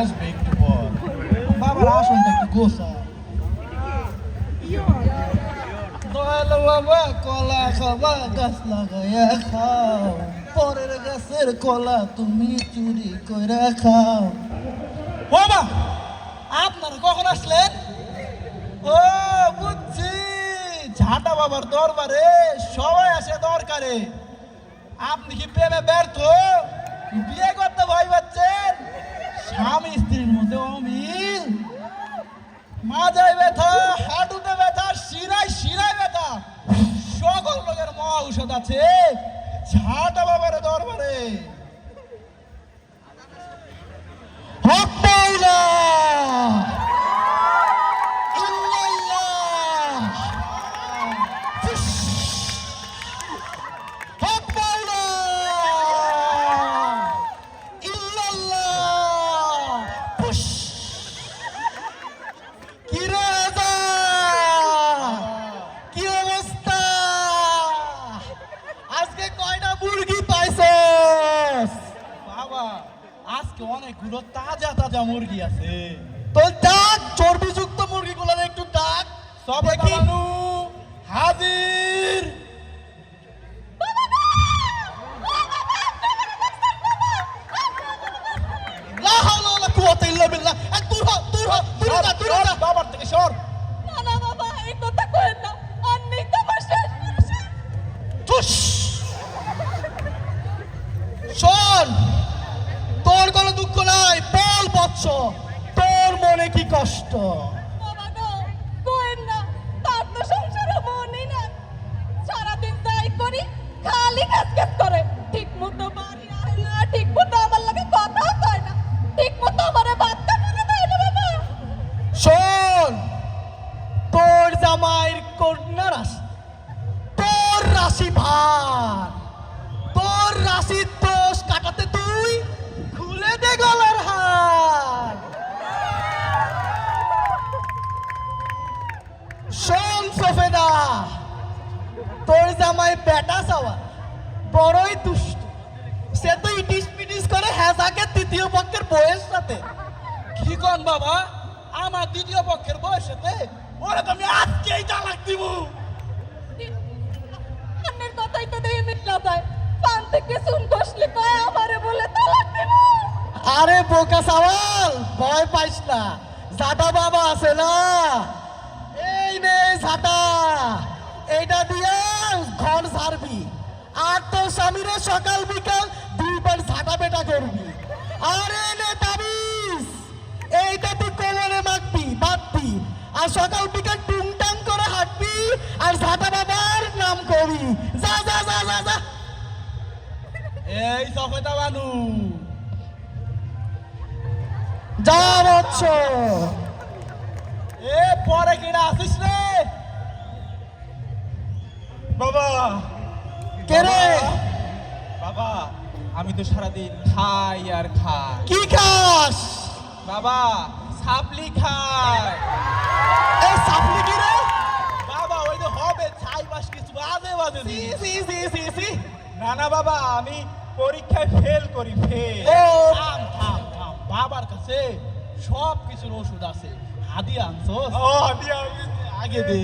আসবে একটু পর। বাবার আসনটা একটু গোছা। দয়াল বাবা কলা খাবা গাছ লাগাইয়া খাও, পরের গাছের কলা তুমি চুরি কইরা খাও। বাবা আপনারা কখন আসলেন? ও বুঝছি, ঝাঁটা বাবার দরবারে সবাই আসে দরকারে। আপনি কি প্রেমে ব্যর্থ? বিয়ে করতে ভয় পাচ্ছেন? স্বামী স্ত্রীর মধ্যে অমিল, মাজায় ব্যথা, হাঁটুতে ব্যথা, শিরায় শিরায় ব্যথা, সকল রোগের মহা ঔষধ আছে ঝাঁটা বাবার দরবারে। হক মাওলা ইল্লাল্লাহ, হক মাওলা ইল্লাল্লাহ। কি রে আজা, কি অবস্থা? আজকে কয়টা মুরগি পাইছস? বাবা আজকে অনেকগুলো তাজা তাজা মুরগি আছে। তো ডাক, চর্বিযুক্ত মুরগিগুলোর একটু ডাক। সব কি হাজির? লা হাওলা ওয়ালা কুওয়াতা ইল্লা বিল্লাহ। দূর হ, দূর হ, দূর যা, দূর যা। বাবার থেকে সর। না না বাবা, এই কথা কইেন না। আমি তো শেষ মানুষ। তুস শোন, তোর কোনো দুঃখ নাই, বল বৎস, তোর মনে কি কষ্ট? বাবা গো, কইেন না। তার তো সংসারে মনই না। সারাদিন যাই করি, খালি কাজ করে। ঠিক মতো বাড়ি আসে না, ঠিক মতো আমার লাগে কথা কয় না, ঠিক মতো আমারে ভাতটা করে দেয় না বাবা। শোন, তোর জামাইয়ের কন্যা রাশি, তোর রাশি ভার, তোর রাশির দোষ কাটাতে তুই খুলে দে গলার হার। শোন সফেদা, তোর জামাই বেটা চাওয়া বড়ই দুষ্ট। সে তো ইটিস পিটিস করে হেজাকে তৃতীয় পক্ষের বউয়ের সাথে। কি কন বাবা, আমার দ্বিতীয় পক্ষের বউয়ের সাথে? ওরা তো আমি আজকেই তালাক দিব। অন্যের কথাই তো দেই মিটনা যায়। পান থেকে চুন কষলে কয় আমারে বলে তালাক দেব। আরে বোকা সওয়াল, ভয় পাইস না, ঝাঁটা বাবা আছে না। এই নে ঝাঁটা, এইটা দিয়ে ঘর ঝাড়বি, আর তোর স্বামীরে সকাল বিকাল দুইবার ঝাঁটা বেটা করবি। আর এই নে তাবিজ, এইটা তুই কোমরে মাখবি, বাঁধবি, আর সকাল বিকাল টুংটাং করে হাঁটবি, আর ঝাঁটা বাবার নাম করবি। যা যা যা যা যা। এই সফেদা বানু, যা বৎস। এ পরে কিনা আসিস রে বাবা, কে রে? বাবা আমি তো সারাদিন খাই আর খাই। কি খাস? বাবা সাপলি খাই। এই সাপলি কি রে? বাবা ওই যে হবে ছাই মাস কিছু বাজে বাজে সি জিনিস। সি সি সি সি। না না বাবা, আমি পরীক্ষায় ফেল করি, ফেল। ও থাম থাম থাম, বাবার কাছে সব কিছুর ওষুধ আছে। হাদিয়া আনছস? ও দিয়া আগে দে।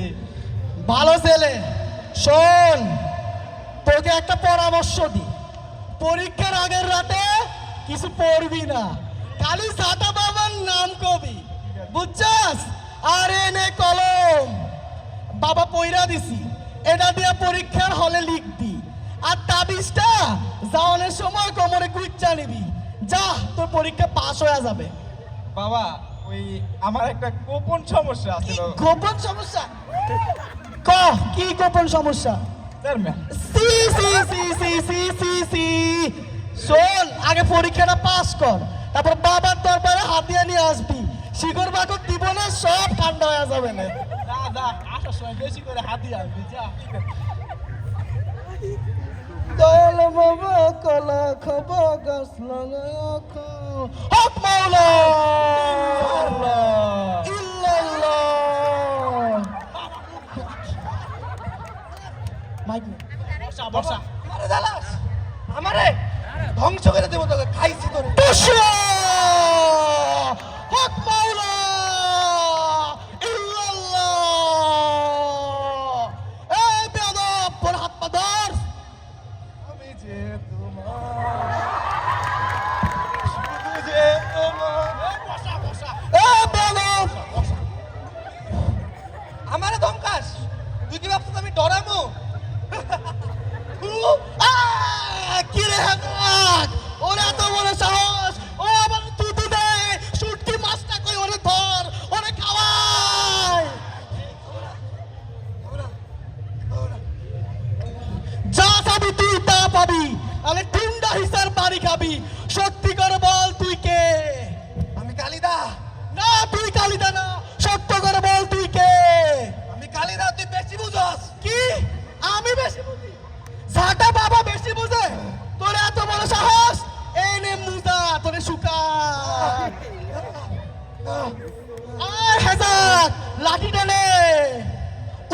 ভালো ছেলে। শোন, তোকে একটা পরামর্শ দি, পরীক্ষার আগের রাতে কিছু পড়বি না, খালি ঝাঁটা বাবার নাম কবি, বুঝছস? আর এনে কলম, বাবা পয়রা দিছি, এটা দিয়ে পরীক্ষার হলে লিখবি। আর তাবিজটা যাওয়ানোর সময় কোমরে গুচ্চা নিবি। যা, তোর পরীক্ষা পাস হয়ে যাবে। বাবা ওই আমার একটা গোপন সমস্যা আছে কি বাবা। গোপন সমস্যা? ক, কি গোপন সমস্যা? স্যার ম্যাম, সি সি সি সি সি সি সি। শোন, আগে পরীক্ষাটা পাস কর, তারপর বাবার দরবারে হাতিয়া নিয়ে আসবি। শিকড় বাকড় দিব না, সব ঠান্ডা হয়ে যাবে না। যা যা, আসার সময় বেশি করে হাদিয়া আনবি, যা। দয়াল বাবা কলা খাবা গাছ লাগায়া খাও। হক মাওলা ইল্লাল্লাহ। মাইক নে। বর্ষা বর্ষা। আরে দালাস, আমারে ধ্বংস করে দেবো তোকে, খাইছি তোরে। কালিদা না, সত্য করে বল তুই কে? আমি কালিদা, তুই বেশি বুঝস। কি আমি বেশি বুঝি? ঝাঁটা বাবা বেশি বুঝে? তোর এত বড় সাহস! এই নে মুজা, তোরে শুকা। আর হেজাক লাঠি টেনে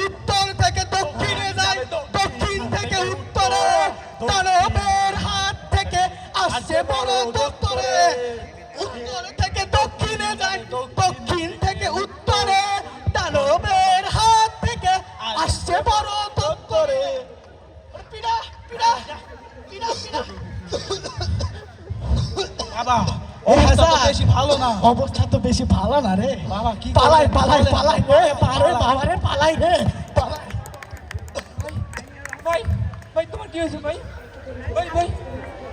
উত্তর থেকে দক্ষিণে যায়, দক্ষিণ থেকে উত্তরে, দানবের হাত থেকে আসছে বড় দত্তরে। উত্তর থেকে দক্ষিণে যায়, দক্ষিণ থেকে উত্তরে, দানবের হাত থেকে আসছে বড় দত্তরে। পিড়া পিড়া পিড়া পিড়া। বাবা ও অবস্থা তো হাসান। বেশি ভালো না। অবস্থা তো বেশি ভালো না রে। বাবা, কি পালাই করবেন? পালাই বলেন, পালাই রে, পারে বাবা রে, পালাই রে, পালাই। ভাই ভাই তোমার কি হয়েছে ভাই? ভাই ভাই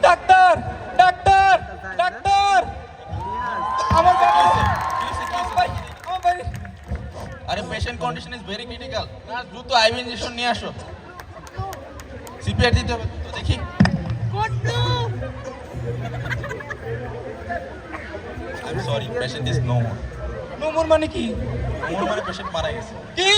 ডাক্তার ডাক্তার ডাক্তার আমার ভাই আমার ভাই আরে patient condition is very critical. Nurse দ্রুত আইভি ইনজেকশন নিয়ে আসো। সিপিআর দিতে হবে তো দেখি। I am sorry, patient is no more. No more মানে কি? নো মোর মানে পেশেন্ট মারা গেছে। কি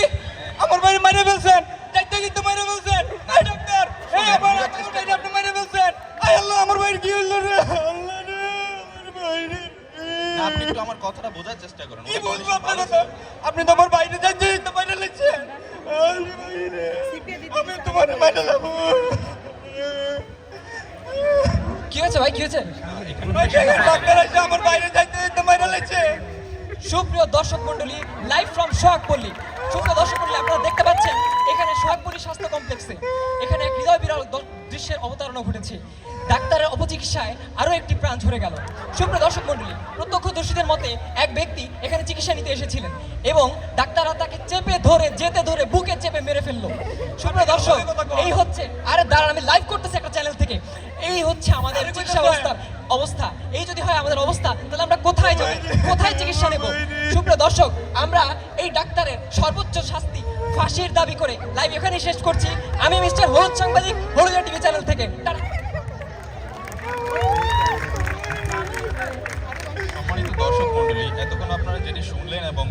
আমার ভাই মারা ফেলছেন? যাইতে যাইতে মারা ফেলছেন? এই ডাক্তার এই আমার ডাক্তার আপনি মারা ফেলছেন? আয় আল্লাহ আমার ভাইয়ের কি হলো রে? আল্লাহ রে আমার ভাই রে। না, আপনি একটু আমার কথাটা বোঝার চেষ্টা করুন। কি বলবো আপনার কথা? আপনি তো আমার বাইরে যাইতে যাইতে মারা লেছেন। আরে ভাই রে আমি তোমার মারা যাবো। কি হয়েছে ভাই, কি হয়েছে? ভাই ডাক্তার এসে আমার বাইরে যাইতে যাইতে মারা লেছে। সুপ্রিয় দর্শক মন্ডলী, লাইভ ফ্রম সোহাগপল্লী। সুপ্রিয় দর্শক মন্ডলী, আপনারা দেখতে পাচ্ছেন এখানে সোহাগপল্লী স্বাস্থ্য কমপ্লেক্সে এখানে এক হৃদয় বিরল দৃশ্যের অবতারণা ঘটেছে। ডাক্তারের অপচিকিৎসায় আরও একটি প্রাণ ঝরে গেল। সুপ্রিয় দর্শক মন্ডলী, প্রত্যক্ষদর্শীদের মতে এক ব্যক্তি এখানে চিকিৎসা নিতে এসেছিলেন এবং ডাক্তাররা তাকে চেপে ধরে যেতে ধরে বুকে চেপে মেরে ফেললো। সুপ্রিয় দর্শক, এই হচ্ছে, আরে দাঁড়ান আমি লাইভ করতেছি একটা চ্যানেল থেকে, এই হচ্ছে আমাদের চিকিৎসা অবস্থা। এই যদি হয় আমাদের অবস্থা, তাহলে আমরা কোথায় যাব, কোথায় চিকিৎসা নেব? সুপ্রিয় দর্শক, আমরা এই ডাক্তারের সর্বোচ্চ শাস্তি ফাঁসির দাবি করে লাইভ এখানে শেষ করছি। আমি মিস্টার হলুদ সাংবাদিক, হলুদিয়া টিভি চ্যানেল থেকে। সম্মানিত দর্শক মণ্ডলী, এতক্ষণ আপনারা যেটি শুনলেন এবং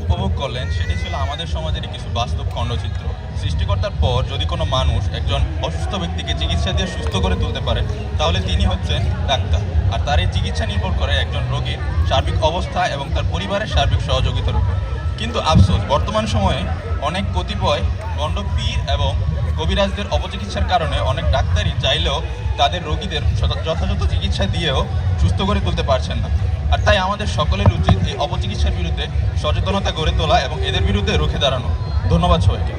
উপভোগ করলেন সেটি ছিল আমাদের সমাজের কিছু বাস্তব খণ্ডচিত্র। সৃষ্টিকর্তার পর যদি কোনো মানুষ একজন অসুস্থ ব্যক্তিকে চিকিৎসা দিয়ে সুস্থ করে তুলতে পারে, তাহলে তিনি হচ্ছেন ডাক্তার। আর তার এই চিকিৎসা নির্ভর করে একজন রোগীর সার্বিক অবস্থা এবং তার পরিবারের সার্বিক সহযোগিতার উপর। কিন্তু আফসোস, বর্তমান সময়ে অনেক কতিপয় গণ্ডপীর এবং কবিরাজদের অপচিকিৎসার কারণে অনেক ডাক্তারই চাইলেও তাদের রোগীদের যথাযথ চিকিৎসা দিয়েও সুস্থ করে তুলতে পারছেন না। আর তাই আমাদের সকলের উচিত এই অপচিকিৎসার বিরুদ্ধে সচেতনতা গড়ে তোলা এবং এদের বিরুদ্ধে রুখে দাঁড়ানো। ধন্যবাদ সবাইকে।